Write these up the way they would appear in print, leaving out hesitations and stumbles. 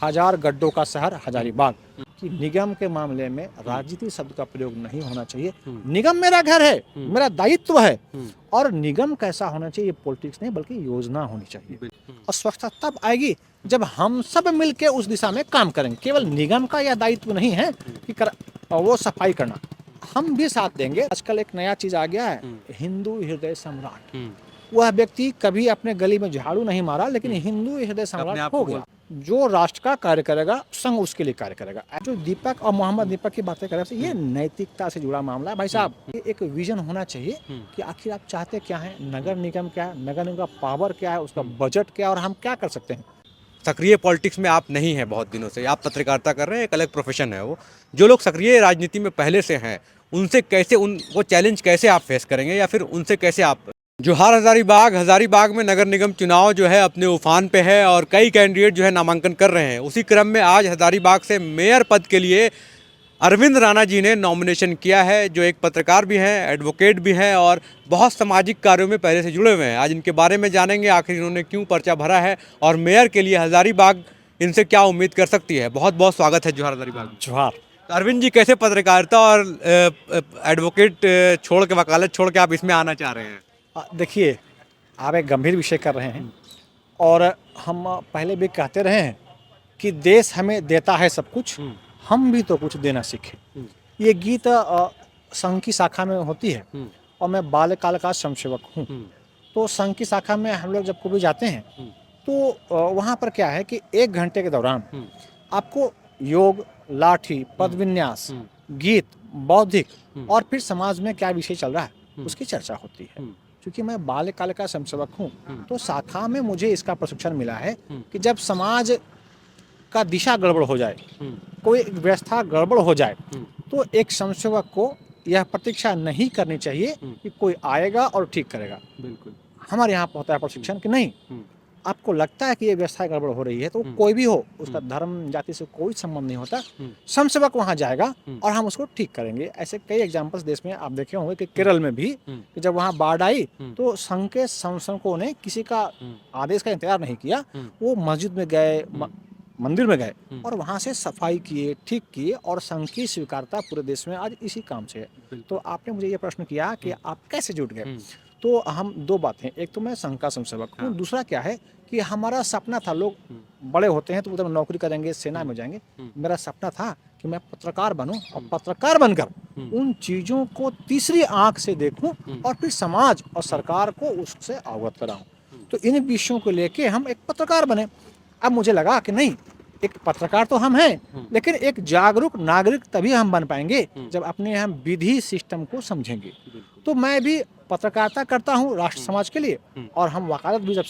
हजार गड्ढों का शहर हजारीबाग कि निगम के मामले में राजनीति शब्द का प्रयोग नहीं होना चाहिए। निगम मेरा घर है, मेरा दायित्व है, और निगम कैसा होना चाहिए, ये पॉलिटिक्स नहीं बल्कि योजना होनी चाहिए। और स्वच्छता तब आएगी जब हम सब मिलके उस दिशा में काम करेंगे। केवल निगम का यह दायित्व नहीं है कि वो सफाई करना, हम भी साथ देंगे। आजकल एक नया चीज आ गया है, हिंदू हृदय सम्राट। वह व्यक्ति कभी अपने गली में झाड़ू नहीं मारा, लेकिन हिंदू हृदय सम्राट हो गया। जो राष्ट्र का कार्य करेगा संघ उसके लिए कार्य करेगा। जो दीपक और मोहम्मद दीपक की बातें कर रहे हैं, ये नैतिकता से जुड़ा मामला है भाई साहब। ये एक विजन होना चाहिए कि आखिर आप चाहते क्या है, नगर निगम क्या है, नगर निगम का पावर क्या है, उसका बजट क्या है, और हम क्या कर सकते हैं। सक्रिय पॉलिटिक्स में आप नहीं हैं बहुत दिनों से, आप पत्रकारिता कर रहे हैं, एक अलग प्रोफेशन है वो। जो लोग सक्रिय राजनीति में पहले से हैं, उनसे कैसे वो चैलेंज कैसे आप फेस करेंगे, या फिर उनसे कैसे आप जोहार हजारीबाग में नगर निगम चुनाव जो है अपने उफान पे है और कई कैंडिडेट जो है नामांकन कर रहे हैं। उसी क्रम में आज हजारीबाग से मेयर पद के लिए अरविंद राणा जी ने नॉमिनेशन किया है, जो एक पत्रकार भी हैं, एडवोकेट भी हैं और बहुत सामाजिक कार्यों में पहले से जुड़े हुए हैं। आज इनके बारे में जानेंगे आखिर इन्होंने क्यों पर्चा भरा है और मेयर के लिए हजारीबाग इनसे क्या उम्मीद कर सकती है। बहुत बहुत स्वागत है जोहार हजारीबाग। जोहार। अरविंद जी, कैसे पत्रकारिता और एडवोकेट छोड़ के, वकालत छोड़ के आप इसमें आना चाह रहे हैं? देखिए, आप एक गंभीर विषय कर रहे हैं, और हम पहले भी कहते रहे हैं कि देश हमें देता है सब कुछ, हम भी तो कुछ देना सीखें। ये गीत संघ की शाखा में होती है, और मैं बाल्यकाल का स्वयंसेवक हूँ। तो संघ की शाखा में हम लोग जब कभी जाते हैं तो वहाँ पर क्या है कि 1 घंटे के दौरान आपको योग, लाठी, पद विन्यास, गीत, बौद्धिक और फिर समाज में क्या विषय चल रहा है उसकी चर्चा होती है। क्योंकि मैं बाल्यकाल का स्वयंसेवक हूँ, तो शाखा में मुझे इसका प्रशिक्षण मिला है कि जब समाज का दिशा गड़बड़ हो जाए, कोई व्यवस्था गड़बड़ हो जाए, तो एक स्वयंसेवक को यह प्रतीक्षा नहीं करनी चाहिए कि कोई आएगा और ठीक करेगा। बिल्कुल। हमारे यहाँ होता है प्रशिक्षण कि नहीं, आपको लगता है कि ये व्यवस्था गड़बड़ हो रही है, तो कोई भी हो, उसका धर्म जाति से कोई संबंध नहीं होता, स्वयंसेवक वहाँ जाएगा और हम उसको ठीक करेंगे। ऐसे कई एग्जाम्पल्स देश में आप देखे होंगे कि केरल में भी कि जब वहाँ बाढ़ आई तो संघ के संसदों ने किसी का आदेश का इंतजार नहीं किया, वो मस्जिद में गए, मंदिर में गए और वहाँ से सफाई किए, ठीक किए, और संघ की स्वीकारता पूरे देश में आज इसी काम से है। तो आपने मुझे ये प्रश्न किया कि आप कैसे जुट गए, तो हम 2 बातें, एक तो मैं संघ का स्वयंसेवक हूँ, दूसरा क्या है कि हमारा सपना था, लोग बड़े होते हैं तो उधर नौकरी करेंगे, सेना में जाएंगे, मेरा सपना था कि मैं पत्रकार बनूं और पत्रकार बनकर उन चीज़ों को तीसरी आंख से देखूं और फिर समाज और सरकार को उससे अवगत कराऊं। तो इन विषयों को लेके हम एक पत्रकार बने। अब मुझे लगा कि नहीं, एक पत्रकार तो हम हैं, लेकिन एक जागरूक नागरिक तभी हम बन पाएंगे जब अपने हम विधि सिस्टम को समझेंगे। तो मैं भी पत्रकारिता करता हूँ राष्ट्र समाज के लिए, और हम वकालत भी जब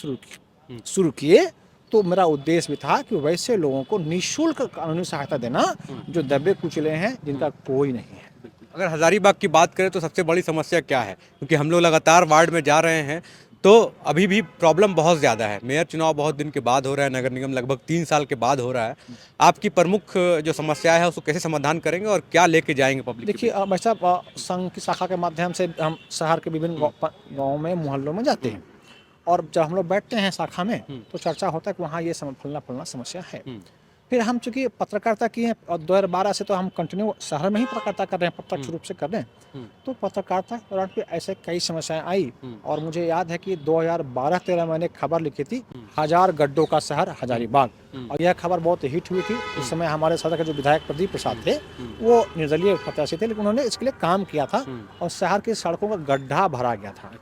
शुरू किए तो मेरा उद्देश्य भी था कि वैसे लोगों को निःशुल्क कानूनी सहायता देना जो दबे कुचले हैं, जिनका कोई नहीं है। अगर हजारीबाग की बात करें तो सबसे बड़ी समस्या क्या है? क्योंकि हम लोग लगातार वार्ड में जा रहे हैं तो अभी भी प्रॉब्लम बहुत ज़्यादा है। मेयर चुनाव बहुत दिन के बाद हो रहा है, नगर निगम लगभग 3 साल के बाद हो रहा है। आपकी प्रमुख जो समस्या है उसको कैसे समाधान करेंगे और क्या लेके जाएंगे पब्लिक? देखिए भाई साहब, संघ की शाखा के माध्यम से हम शहर के विभिन्न गाँव में, मोहल्लों में जाते हैं, और जब हम लोग बैठते हैं शाखा में तो चर्चा होता है कि वहाँ ये फलना समस्या है। फिर हम चूंकि पत्रकारिता की हैं और 2012 से तो हम कंटिन्यू शहर में ही पत्रकारिता कर रहे हैं, प्रत्यक्ष रूप से कर रहे हैं, तो पत्रकारिता के दौरान फिर ऐसे कई समस्याएं आई। और मुझे याद है कि 2012-13 मैंने खबर लिखी थी, हजार गड्ढों का शहर हजारीबाग, और यह खबर बहुत हिट हुई थी। उस समय हमारे शहर के जो विधायक प्रदीप प्रसाद थे वो निर्दलीय प्रत्याशी थे, लेकिन उन्होंने इसके लिए काम किया था और शहर की सड़कों का गड्ढा भरा गया था।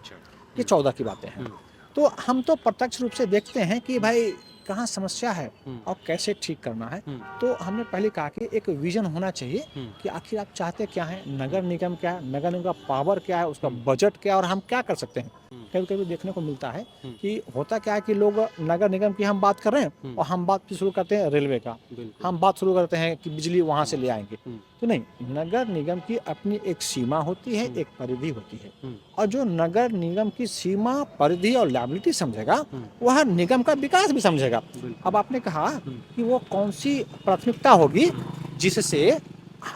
ये 14 की बातें हैं। तो हम तो प्रत्यक्ष रूप से देखते हैं कि भाई कहाँ समस्या है और कैसे ठीक करना है। तो हमने पहले कहा कि एक विजन होना चाहिए कि आखिर आप चाहते क्या हैं, नगर निगम क्या है, नगर निगम का पावर क्या है, उसका बजट क्या है, और हम क्या कर सकते हैं। कभी कभी देखने को मिलता है कि होता क्या है कि लोग नगर निगम की हम बात कर रहे हैं और हम बात शुरू करते हैं रेलवे का, हम बात शुरू करते हैं कि बिजली वहाँ से ले आएंगे। तो नहीं, नगर निगम की अपनी एक सीमा होती है, एक परिधि होती है, और जो नगर निगम की सीमा, परिधि और लायबिलिटी समझेगा वह निगम का विकास भी समझेगा। अब आपने कहा कि वो कौन सी प्राथमिकता होगी जिससे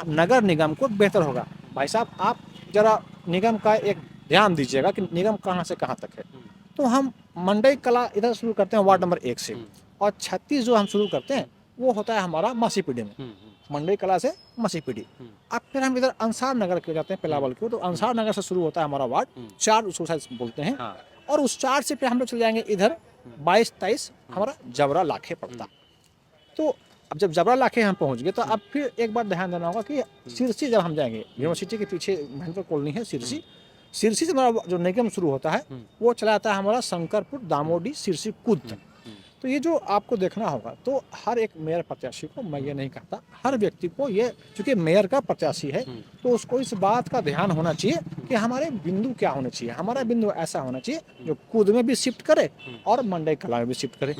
नगर निगम को बेहतर होगा। भाई साहब, आप जरा निगम का एक ध्यान दीजिएगा कि निगम कहाँ से कहाँ तक है। तो हम मंडई कला इधर शुरू करते हैं वार्ड नंबर 1 से, और 36 जो हम शुरू करते हैं वो होता है हमारा मासीपीढ़ी में, मंडई कला से मासीपीढ़ी। अब फिर हम इधर अंसार नगर के जाते हैं पिलावल की, तो अंसार नगर से शुरू होता है हमारा वार्ड 4 उसको शायद बोलते हैं, और उस 4 से फिर हम लोग चले जाएंगे इधर 22-23 हमारा जबरा लाखे पड़ता। तो अब जब जबरा लाखे हम पहुंच गए तो अब फिर एक बार ध्यान देना होगा कि सिरसी जब हम जाएंगे, यूनिवर्सिटी के पीछे महेंद्र कॉलोनी है सिरसी, सिरसी से हमारा जो निगम शुरू होता है वो चला जाता है हमारा शंकरपुर, दामोडी, सिरसी, कूद तक। तो ये जो आपको देखना होगा, तो हर एक मेयर प्रत्याशी को, मैं ये नहीं कहता, हर व्यक्ति को ये, चूंकि मेयर का प्रत्याशी है तो उसको इस बात का ध्यान होना चाहिए कि हमारे बिंदु क्या होने चाहिए। हमारा बिंदु ऐसा होना चाहिए जो कूद में भी शिफ्ट करे और मंडई कला में भी शिफ्ट करे,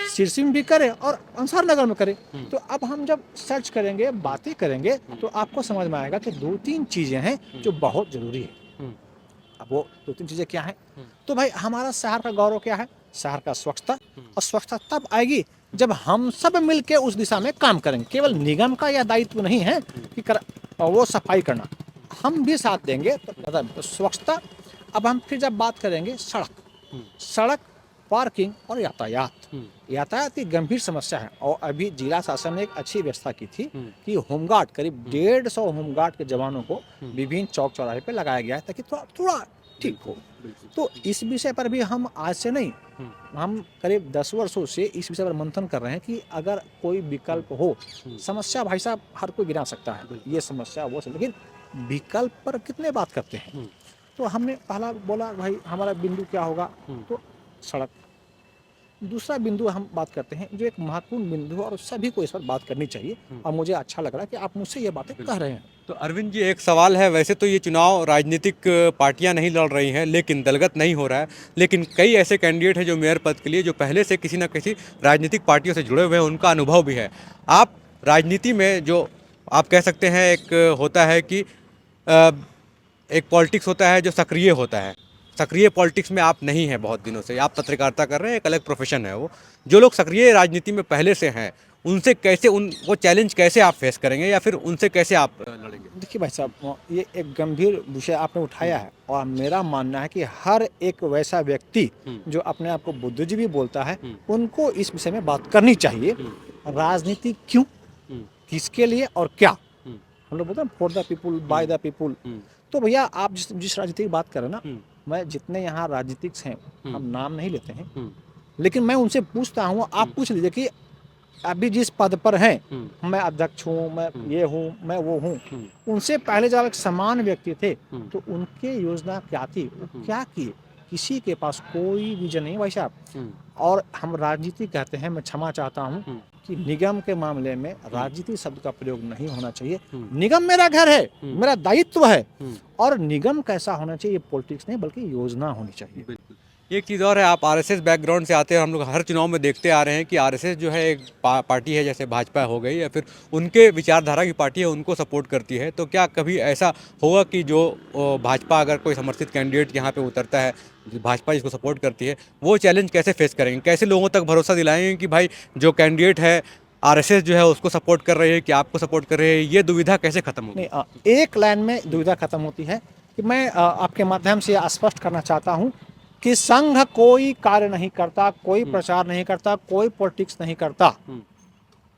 सिरसी में भी करे और अंसार नगर में करे। तो अब हम जब सर्च करेंगे, बातें करेंगे, तो आपको समझ में आएगा कि 2-3 चीजें हैं जो बहुत जरूरी है। अब वो 2-3 चीजें क्या है, तो भाई हमारा शहर का गौरव क्या है, शहर का स्वच्छता, और स्वच्छता तब आएगी जब हम सब मिलके उस दिशा में काम करेंगे। केवल निगम का यह दायित्व नहीं है कि वो सफाई करना, हम भी साथ देंगे तो स्वच्छता। अब हम फिर जब बात करेंगे सड़क, पार्किंग और यातायात की गंभीर समस्या है। और अभी जिला शासन ने एक अच्छी व्यवस्था की थी कि होमगार्ड, करीब 150 होमगार्ड के जवानों को विभिन्न चौक चौराहे पे लगाया गया है ताकि थोड़ा ठीक हो। तो इस विषय पर भी हम आज से नहीं, हम करीब 10 वर्षों से इस विषय पर मंथन कर रहे हैं कि अगर कोई विकल्प हो। समस्या भाई साहब हर कोई गिना सकता है, ये समस्या वो, लेकिन विकल्प पर कितने बात करते हैं। तो हमने पहला बोला भाई हमारा बिंदु क्या होगा, तो सड़क। दूसरा बिंदु हम बात करते हैं जो एक महत्वपूर्ण बिंदु है और सभी को इस पर बात करनी चाहिए, और मुझे अच्छा लग रहा है कि आप मुझसे ये बातें कह रहे हैं। तो अरविंद जी, एक सवाल है, वैसे तो ये चुनाव राजनीतिक पार्टियां नहीं लड़ रही हैं, लेकिन दलगत नहीं हो रहा है, लेकिन कई ऐसे कैंडिडेट हैं जो मेयर पद के लिए जो पहले से किसी न किसी राजनीतिक पार्टियों से जुड़े हुए हैं, उनका अनुभव भी है। आप राजनीति में जो आप कह सकते हैं, एक होता है कि एक पॉलिटिक्स होता है जो सक्रिय होता है, सक्रिय पॉलिटिक्स में आप नहीं हैं बहुत दिनों से, आप पत्रकारिता कर रहे हैं, एक अलग प्रोफेशन है वो। जो लोग सक्रिय राजनीति में पहले से हैं, उनसे कैसे वो चैलेंज कैसे आप फेस करेंगे, या फिर उनसे कैसे आप लड़ेंगे? देखिए भाई साहब, ये एक गंभीर विषय आपने उठाया है, और मेरा मानना है कि हर एक वैसा व्यक्ति जो अपने आप को बुद्धिजीवी बोलता है, उनको इस विषय में बात करनी चाहिए। राजनीति क्यों, किसके लिए और क्या। हम लोग बोलते हैं for the people, by the people. तो भैया आप जिस राजनीति की बात करें ना, मैं जितने यहाँ राजनीतिक्स हैं, हम नाम नहीं लेते हैं, लेकिन मैं उनसे पूछता हूँ, आप पूछ लीजिए कि अभी जिस पद पर हैं, मैं अध्यक्ष हूँ, मैं ये हूँ, मैं वो हूँ, उनसे पहले जब एक समान व्यक्ति थे तो उनके योजना क्या थी, वो क्या किए। किसी के पास कोई विजन नहीं भाई साहब। और हम राजनीति कहते हैं, मैं क्षमा चाहता हूँ कि निगम के मामले में राजनीति शब्द का प्रयोग नहीं होना चाहिए। निगम मेरा घर है, मेरा दायित्व है, और निगम कैसा होना चाहिए, ये पॉलिटिक्स नहीं बल्कि योजना होनी चाहिए। एक चीज़ और है, आप आरएसएस बैकग्राउंड से आते हैं, हम लोग हर चुनाव में देखते आ रहे हैं कि आरएसएस जो है एक पार्टी है, जैसे भाजपा हो गई या फिर उनके विचारधारा की पार्टी है, उनको सपोर्ट करती है। तो क्या कभी ऐसा होगा कि जो भाजपा अगर कोई समर्थित कैंडिडेट यहाँ पे उतरता है, भाजपा जिसको सपोर्ट करती है, वो चैलेंज कैसे फेस करेंगे, कैसे लोगों तक भरोसा दिलाएंगे कि भाई जो कैंडिडेट है आरएसएस जो है उसको सपोर्ट कर रही है कि आपको सपोर्ट कर रही है, ये दुविधा कैसे खत्म होगी? नहीं, एक लाइन में दुविधा खत्म होती है कि मैं आपके माध्यम से स्पष्ट करना चाहता हूँ कि संघ कोई कार्य नहीं करता, कोई प्रचार नहीं करता, कोई पॉलिटिक्स नहीं करता,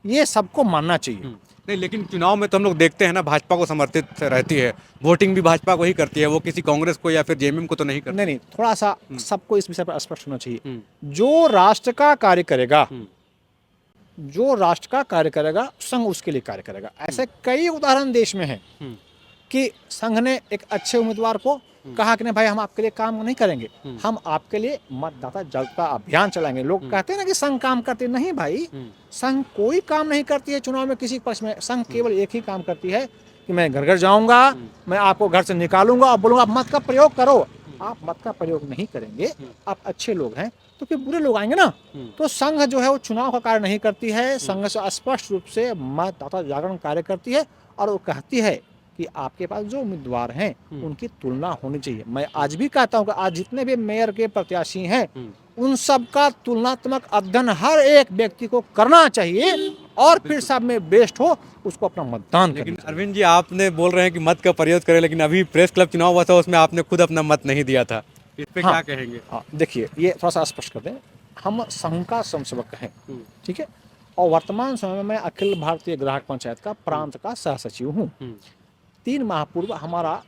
ये सबको मानना चाहिए। नहीं, लेकिन चुनाव में तो हम लोग देखते हैं ना, भाजपा को समर्थित रहती है, वोटिंग भी भाजपा को ही करती है, वो किसी कांग्रेस को या फिर जेएमएम को तो नहीं करती। नहीं, थोड़ा सा सबको इस विषय पर स्पष्ट होना चाहिए। जो राष्ट्र का कार्य करेगा, जो राष्ट्र का कार्य करेगा, संघ उसके लिए कार्य करेगा। ऐसे कई उदाहरण देश में हैं कि संघ ने एक अच्छे उम्मीदवार को कहा कि नहीं भाई हम आपके लिए काम नहीं करेंगे, हम आपके लिए मतदाता जागरूकता अभियान चलाएंगे। लोग कहते हैं ना कि संघ काम करते, नहीं भाई, संघ कोई काम नहीं करती है चुनाव में किसी पक्ष में। संघ केवल एक ही काम करती है कि मैं घर घर जाऊंगा, मैं आपको घर से निकालूंगा और बोलूंगा आप मत का प्रयोग करो। आप मत का प्रयोग नहीं करेंगे, आप अच्छे लोग हैं, तो फिर बुरे लोग आएंगे ना। तो संघ जो है वो चुनाव का कार्य नहीं करती है, संघ से स्पष्ट रूप से मतदाता जागरण कार्य करती है, और वो कहती है कि आपके पास जो उम्मीदवार हैं उनकी तुलना होनी चाहिए। मैं आज भी कहता हूं कि आज जितने भी मेयर के प्रत्याशी हैं, उन सब का तुलनात्मक अध्ययन हर एक व्यक्ति को करना चाहिए, और फिर सब में बेस्ट हो उसको अपना मतदान करना। लेकिन अरविंद जी, आपने बोल रहे हैं कि मत का प्रयोग करें, लेकिन अभी प्रेस क्लब चुनाव हुआ था, उसमें आपने खुद अपना मत नहीं दिया था, इस पे क्या कहेंगे? देखिए, ये थोड़ा सा स्पष्ट कर दें, हम संघ का समसेवक हैं, ठीक है। और वर्तमान समय में मैं अखिल भारतीय ग्राहक पंचायत का प्रांत का सह सचिव हूँ। 3 माह पूर्व हमारा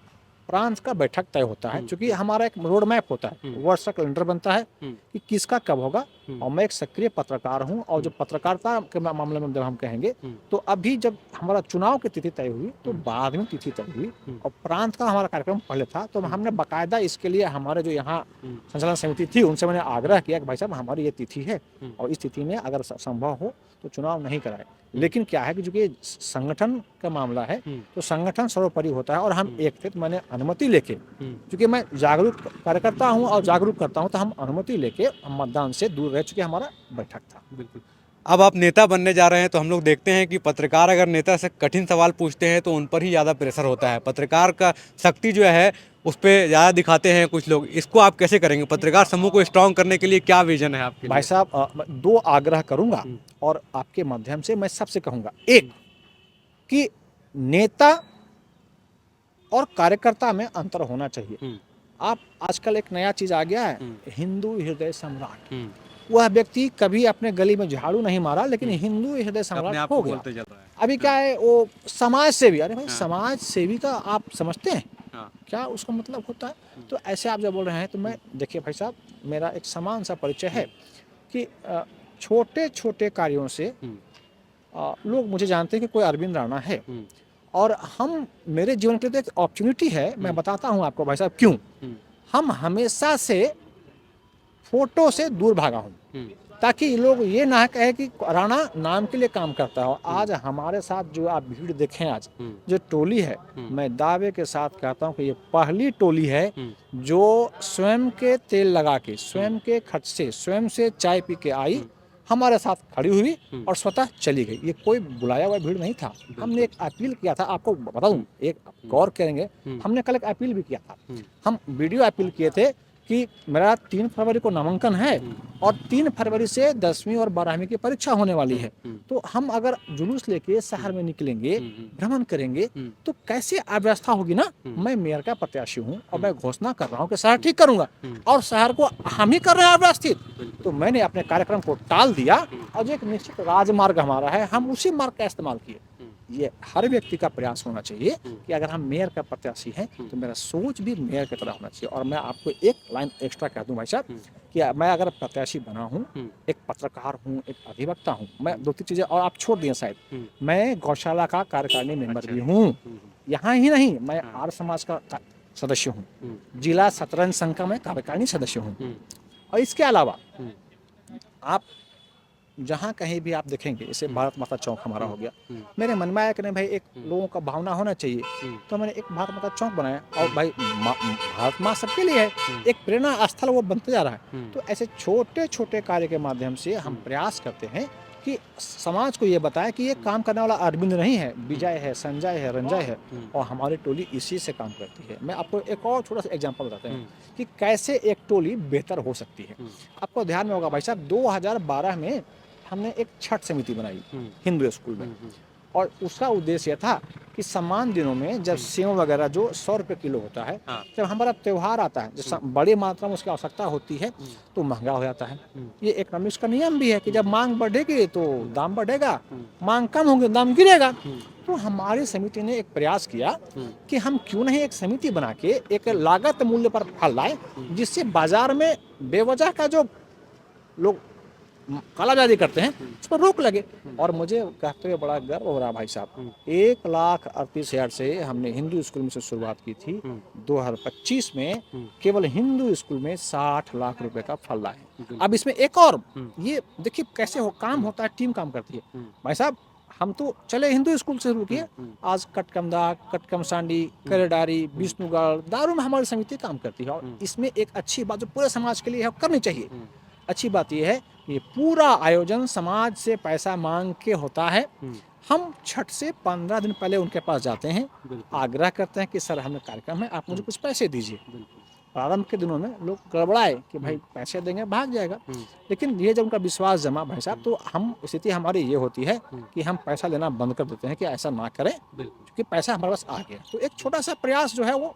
प्रांत का बैठक तय होता है, क्योंकि हमारा एक रोड मैप होता है, वर्ष का कैलेंडर बनता है कि किसका कब होगा। और मैं एक सक्रिय पत्रकार हूँ, और जो पत्रकारिता के मामले में जब हम कहेंगे तो अभी जब हमारा चुनाव की तिथि तय हुई तो बाद में तिथि तय हुई, और प्रांत का हमारा कार्यक्रम पहले था, तो हमने बाकायदा इसके लिए हमारे जो यहाँ संचालन समिति थी उनसे मैंने आग्रह किया कि भाई साहब हमारी ये तिथि है और इस तिथि में अगर संभव हो तो चुनाव नहीं कराए। लेकिन क्या है कि चूंकि संगठन का मामला है तो संगठन सर्वोपरि होता है, और हम एक थे तो मैंने अनुमति लेके, क्योंकि मैं जागरूक कार्यकर्ता हूं और जागरूक करता हूं, तो हम अनुमति लेके हम मतदान से दूर रह चुके, हमारा बैठक था। बिल्कुल। अब आप नेता बनने जा रहे हैं, तो हम लोग देखते हैं कि पत्रकार अगर नेता से कठिन सवाल पूछते हैं तो उन पर ही ज़्यादा प्रेशर होता है। पत्रकार का शक्ति जो है उस पर ज़्यादा दिखाते हैं कुछ लोग। इसको आप कैसे करेंगे? पत्रकार समूह को स्ट्रांग करने के लिए क्या विजन है आपके लिए? भाई साहब 2 आग्रह करूंगा और आपके माध्यम से मैं सबसे कहूंगा। एक कि नेता और कार्यकर्ता में अंतर होना चाहिए। आप आजकल एक नया चीज आ गया है, हिंदू हृदय सम्राट। वह व्यक्ति कभी अपने गली में झाड़ू नहीं मारा, लेकिन हिंदू हृदय सम्राट हो गया। अभी क्या है, वो समाज सेवी। अरे भाई समाज सेवी का आप समझते हैं क्या उसका मतलब होता है? तो ऐसे आप जब बोल रहे हैं तो मैं देखिए भाई साहब, मेरा एक समान सा परिचय है कि छोटे छोटे कार्यों से लोग मुझे जानते हैं कि कोई अरविंद राणा है, और हम मेरे जीवन के लिए एक अपॉर्चुनिटी है। मैं बताता हूँ आपको भाई साहब क्यों। हम हमेशा से फोटो से दूर भागा हूँ, ताकि लोग ये ना कहे कि राणा नाम के लिए काम करता हो। आज हमारे साथ जो आप भीड़ देखें, आज जो टोली है, मैं दावे के साथ कहता हूँ कि ये पहली टोली है जो स्वयं के तेल लगा के, स्वयं के खर्च से, स्वयं से चाय पी के आई, हमारे साथ खड़ी हुई और स्वतः चली गई। ये कोई बुलाया हुआ भीड़ नहीं था। हमने एक अपील किया था, आपको बताऊं, एक गौर करेंगे, हमने कल एक अपील भी किया था। हम वीडियो अपील किए थे कि मेरा 3 फरवरी को नामांकन है और 3 फरवरी से 10वीं और 12वीं की परीक्षा होने वाली है। तो हम अगर जुलूस लेके शहर में निकलेंगे, भ्रमण करेंगे, तो कैसे अव्यवस्था होगी ना। मैं मेयर का प्रत्याशी हूँ और मैं घोषणा कर रहा हूँ कि शहर ठीक करूंगा, और शहर को हम ही कर रहे हैं अव्यवस्थित। तो मैंने अपने कार्यक्रम को टाल दिया, और जो एक निश्चित राजमार्ग हमारा है, हम उसी मार्ग का इस्तेमाल किए। ये हर व्यक्ति का प्रयास होना चाहिए कि अगर हम मेयर का प्रत्याशी हैं तो मेरा सोच भी मेयर की तरह होना चाहिए। और मैं आपको एक लाइन एक्स्ट्रा कह दूं भाई साहब कि मैं अगर प्रत्याशी बना हूं, एक पत्रकार हूं, एक अधिवक्ता हूं, मैं 2-3 चीजें और आप छोड़ दिए शायद, मैं गौशाला का कार्यकारिणी मेंबर भी हूं। यहाँ ही नहीं, मैं आर्य समाज का सदस्य हूँ, जिला शतरंज संघ का मैं कार्यकारिणी सदस्य हूँ। और इसके अलावा आप जहाँ कहीं भी आप देखेंगे, जैसे भारत माता चौक हमारा हो गया, मेरे मन में आया कि नहीं भाई एक लोगों का भावना होना चाहिए, तो मैंने एक भारत माता चौक बनाया। और भाई भारत माँ सबके लिए है, एक प्रेरणा स्थल वो बनते जा रहा है। तो ऐसे छोटे छोटे कार्य के माध्यम से हम प्रयास करते हैं कि समाज को ये बताएं कि ये काम करने वाला अरविंद नहीं है, विजय है, संजय है, रंजय है, और हमारी टोली इसी से काम करती है। मैं आपको एक और छोटा सा एग्जांपल बताते हैं कि कैसे एक टोली बेहतर हो सकती है। आपको ध्यान में होगा भाई साहब, 2012 में हमने एक छठ समिति बनाई हिंदू स्कूल में, और उसका उद्देश्य था कि समान दिनों में जब सेव वगैरह जो 100 रुपये किलो होता है, जब हमारा त्यौहार आता है, जब बड़ी मात्रा में उसकी आवश्यकता होती है तो महंगा हो जाता है। ये इकोनॉमिक्स का नियम भी है कि जब मांग बढ़ेगी तो दाम बढ़ेगा, मांग कम होगी दाम गिरेगा। तो हमारी समिति ने एक प्रयास किया कि हम क्यों नहीं एक समिति बना के एक लागत मूल्य पर फल लाए, जिससे बाजार में बेवजह का जो लोग कालाबाजारी करते हैं उस पर रोक लगे। और मुझे कहते हुए बड़ा गर्व हो रहा भाई साहब, 1,38,000 से हमने हिंदू स्कूल में से शुरुआत की थी। 2025 में केवल हिंदू स्कूल में 60 लाख रुपए का फल लाए। अब इसमें एक और, ये देखिए कैसे हो काम होता है, टीम काम करती है भाई साहब। हम तो चले हिंदू स्कूल से शुरू किए, आज कटकमदा, कटकमसांडी, करेडारी, विष्णुगढ़, दारू में हमारी समिति काम करती है। और इसमें एक अच्छी बात जो पूरे समाज के लिए है करनी चाहिए, अच्छी बात यह है कि पूरा आयोजन समाज से पैसा मांग के होता है। हम छठ से 15 दिन पहले उनके पास जाते हैं, आग्रह करते हैं कि सर हमें कार्यक्रम है, आप मुझे कुछ पैसे दीजिए। प्रारंभ के दिनों में लोग गड़बड़ाए कि भाई पैसे देंगे भाग जाएगा, लेकिन ये जब उनका विश्वास जमा भाई साहब, तो हम स्थिति हमारी ये होती है कि हम पैसा लेना बंद कर देते हैं कि ऐसा ना करें, क्योंकि पैसा हमारे पास आ गया। तो एक छोटा सा प्रयास जो है वो।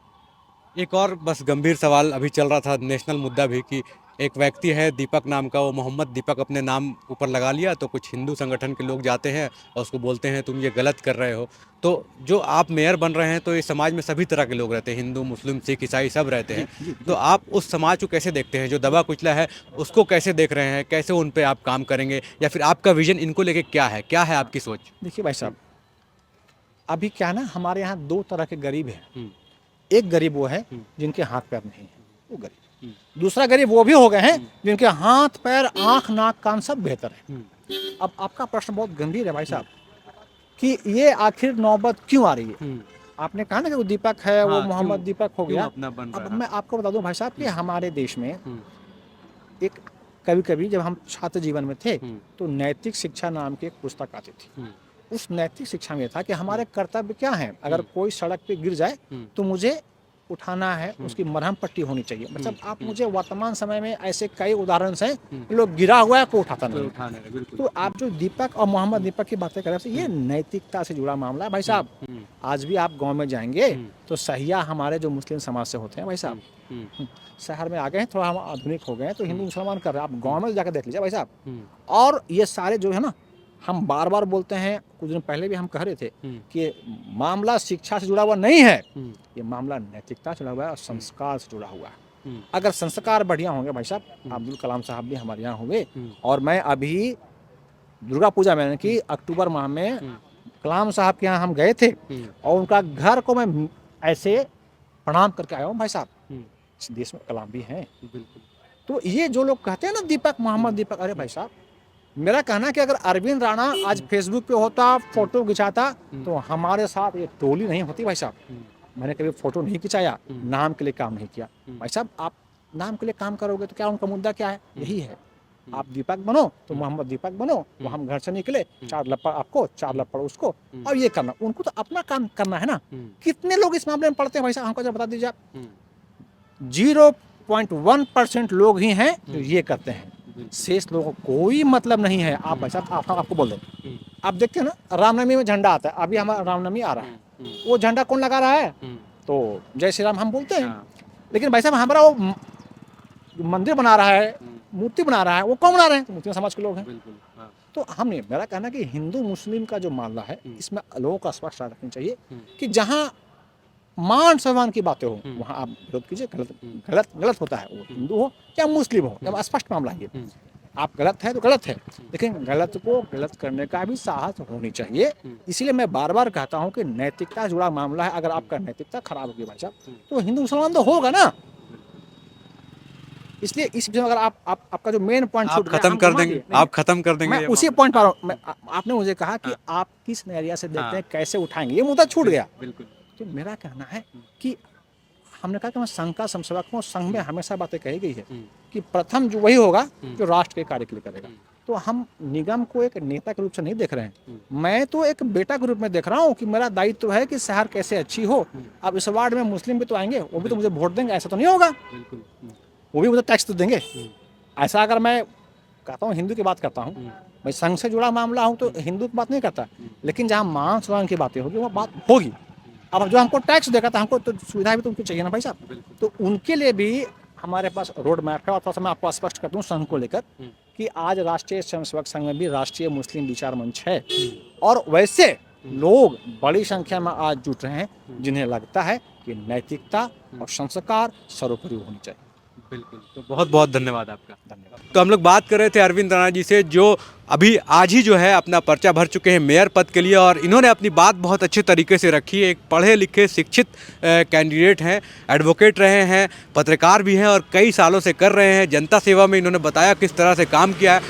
एक और बस गंभीर सवाल अभी चल रहा था, नेशनल मुद्दा भी, कि एक व्यक्ति है दीपक नाम का, वो मोहम्मद दीपक अपने नाम ऊपर लगा लिया, तो कुछ हिंदू संगठन के लोग जाते हैं और उसको बोलते हैं तुम ये गलत कर रहे हो। तो जो आप मेयर बन रहे हैं, तो इस समाज में सभी तरह के लोग रहते हैं, हिंदू, मुस्लिम, सिख, ईसाई सब रहते हैं। तो आप उस समाज को कैसे देखते हैं, जो दबा कुचला है उसको कैसे देख रहे हैं, कैसे उन पे आप काम करेंगे, या फिर आपका विजन इनको लेके क्या है आपकी सोच? देखिए भाई साहब, अभी क्या है ना, हमारे यहाँ दो तरह के गरीब हैं। हम्म, एक गरीब वो है जिनके हाथ पैर नहीं है, वो गरीब। दूसरा गरीब वो भी हो गए हैं जिनके हाथ पैर आंख नाक कान सब बेहतर है। अब आपका प्रश्न बहुत गंभीर है भाई साहब, कि ये आखिर नौबत क्यों आ रही है। आपने कहा ना कि वो दीपक है, वो हाँ, मोहम्मद क्यों- दीपक हो क्यों गया। अपना बन रहा अब है? मैं आपको बता दूं भाई साहब कि हमारे देश में एक कभी कभी जब हम छात्र जीवन में थे तो नैतिक शिक्षा नाम की एक पुस्तक आती थी। उस नैतिक शिक्षा में था कि हमारे कर्तव्य क्या हैं। अगर कोई सड़क पे गिर जाए तो मुझे उठाना है, उसकी मरहम पट्टी होनी चाहिए। मतलब आप मुझे वर्तमान समय में ऐसे कई उदाहरण हैं कि लोग गिरा हुआ है, को उठाता नहीं। तो आप जो दीपक और मोहम्मद दीपक की बातें कर रहे हैं, ये नैतिकता से जुड़ा मामला है भाई साहब। आज भी आप गांव में जाएंगे तो सहिया हमारे जो मुस्लिम समाज से होते हैं भाई साहब, शहर में आ गए हैं, थोड़ा हम आधुनिक हो गए हैं तो हिंदू मुसलमान कर रहे हैं। आप गांव में जाकर देख लीजिए भाई साहब। और ये सारे जो है ना, हम बार बार बोलते हैं, कुछ दिन पहले भी हम कह रहे थे कि ये मामला शिक्षा से जुड़ा हुआ नहीं है, ये मामला नैतिकता से जुड़ा हुआ है और संस्कार से जुड़ा हुआ है। अगर संस्कार बढ़िया होंगे भाई साहब, अब्दुल कलाम साहब भी हमारे यहाँ हुए, और मैं अभी दुर्गा पूजा में कि अक्टूबर माह में कलाम साहब के यहाँ हम गए थे और उनका घर को मैं ऐसे प्रणाम करके आया हूँ भाई साहब। इस देश में कलाम भी हैं। तो ये जो लोग कहते हैं ना दीपक मोहम्मद दीपक, अरे भाई साहब, मेरा कहना है कि अगर अरविंद राणा आज फेसबुक पे होता, फोटो खिंचाता, तो हमारे साथ ये टोली नहीं होती भाई साहब। मैंने कभी फोटो नहीं खिंचाया, नाम के लिए काम नहीं किया भाई साहब। आप नाम के लिए काम करोगे तो क्या उनका मुद्दा क्या है? यही है, आप दीपक बनो तो मोहम्मद दीपक बनो, तो हम घर से निकले, 4 लपड़ आपको 4 लपड़ उसको, और ये करना। उनको तो अपना काम करना है ना। कितने लोग इस मामले में पढ़ते हैं भाई साहब, हमको जब बता दीजिए आप। 0.1% लोग ही हैं जो ये करते हैं, शेष लोगों को कोई मतलब नहीं है। आप भाई साहब, आपको बोल दो, आप देखते हैं ना रामनवमी में झंडा आता है, अभी हमारा रामनवमी आ रहा है, वो झंडा कौन लगा रहा है? तो जय श्री राम हम बोलते हैं, लेकिन भाई साहब हमारा वो मंदिर बना रहा है, मूर्ति बना रहा है, वो कौन बना रहे हैं? तो मुस्लिम समाज के लोग हैं। तो हमने, मेरा कहना कि हिंदू मुस्लिम का जो मामला है, इसमें लोगों का स्पष्ट रखनी चाहिए कि जहाँ मान सम्मान की बातें हो वहाँ आप विरोध कीजिए। गलत होता है, वो हिंदू हो या मुस्लिम हो, जब स्पष्ट मामला है, आप गलत है तो गलत है, लेकिन गलत को गलत करने का भी साहस होनी चाहिए। इसीलिए मैं बार बार कहता हूँ कि नैतिकता से जुड़ा मामला है। अगर आपका नैतिकता खराब होगी भाई साहब, तो हिंदू मुसलमान तो होगा ना। इसलिए इस अगर आपका जो मेन पॉइंट आप खत्म कर देंगे, आप खत्म कर देंगे। मैं उसी पॉइंट पर आपने मुझे कहा कि आप किस नजरिया से देखते हैं, कैसे उठाएंगे, ये मुद्दा छूट गया। तो मेरा कहना है कि हमने कहा कि मैं संघ का संसेवक हूँ, संघ में हमेशा बातें कही गई है कि प्रथम जो वही होगा जो राष्ट्र के कार्य के लिए करेगा। तो हम निगम को एक नेता के रूप से नहीं देख रहे हैं, मैं तो एक बेटा के रूप में देख रहा हूँ कि मेरा दायित्व है कि शहर कैसे अच्छी हो। अब इस वार्ड में मुस्लिम भी तो आएंगे, वो भी तो मुझे वोट देंगे, ऐसा तो नहीं होगा, वो भी मुझे टैक्स तो देंगे। ऐसा अगर मैं कहता हूँ, हिंदू की बात करता हूँ, मैं संघ से जुड़ा मामला हूँ तो हिंदू की बात नहीं करता, लेकिन जहाँ मान सम्मान की बातें होगी वो बात होगी। अब जो हमको टैक्स देगा था, हमको तो सुविधा भी तो उनको चाहिए ना भाई साहब। तो उनके लिए भी हमारे पास रोड मैप है। और थोड़ा सा मैं आपको स्पष्ट कर दूँ संघ को लेकर कि आज राष्ट्रीय स्वयंसेवक संघ में भी राष्ट्रीय मुस्लिम विचार मंच है, और वैसे लोग बड़ी संख्या में आज जुट रहे हैं जिन्हें लगता है कि नैतिकता और संस्कार सर्वोपरि होनी चाहिए। बिल्कुल, तो बहुत बहुत धन्यवाद आपका। धन्यवाद। तो हम लोग बात कर रहे थे अरविंद राणा जी से, जो अभी आज ही जो है अपना पर्चा भर चुके हैं मेयर पद के लिए, और इन्होंने अपनी बात बहुत अच्छे तरीके से रखी है। एक पढ़े लिखे शिक्षित कैंडिडेट हैं, एडवोकेट रहे हैं, पत्रकार भी हैं और कई सालों से कर रहे हैं जनता सेवा में। इन्होंने बताया किस तरह से काम किया है।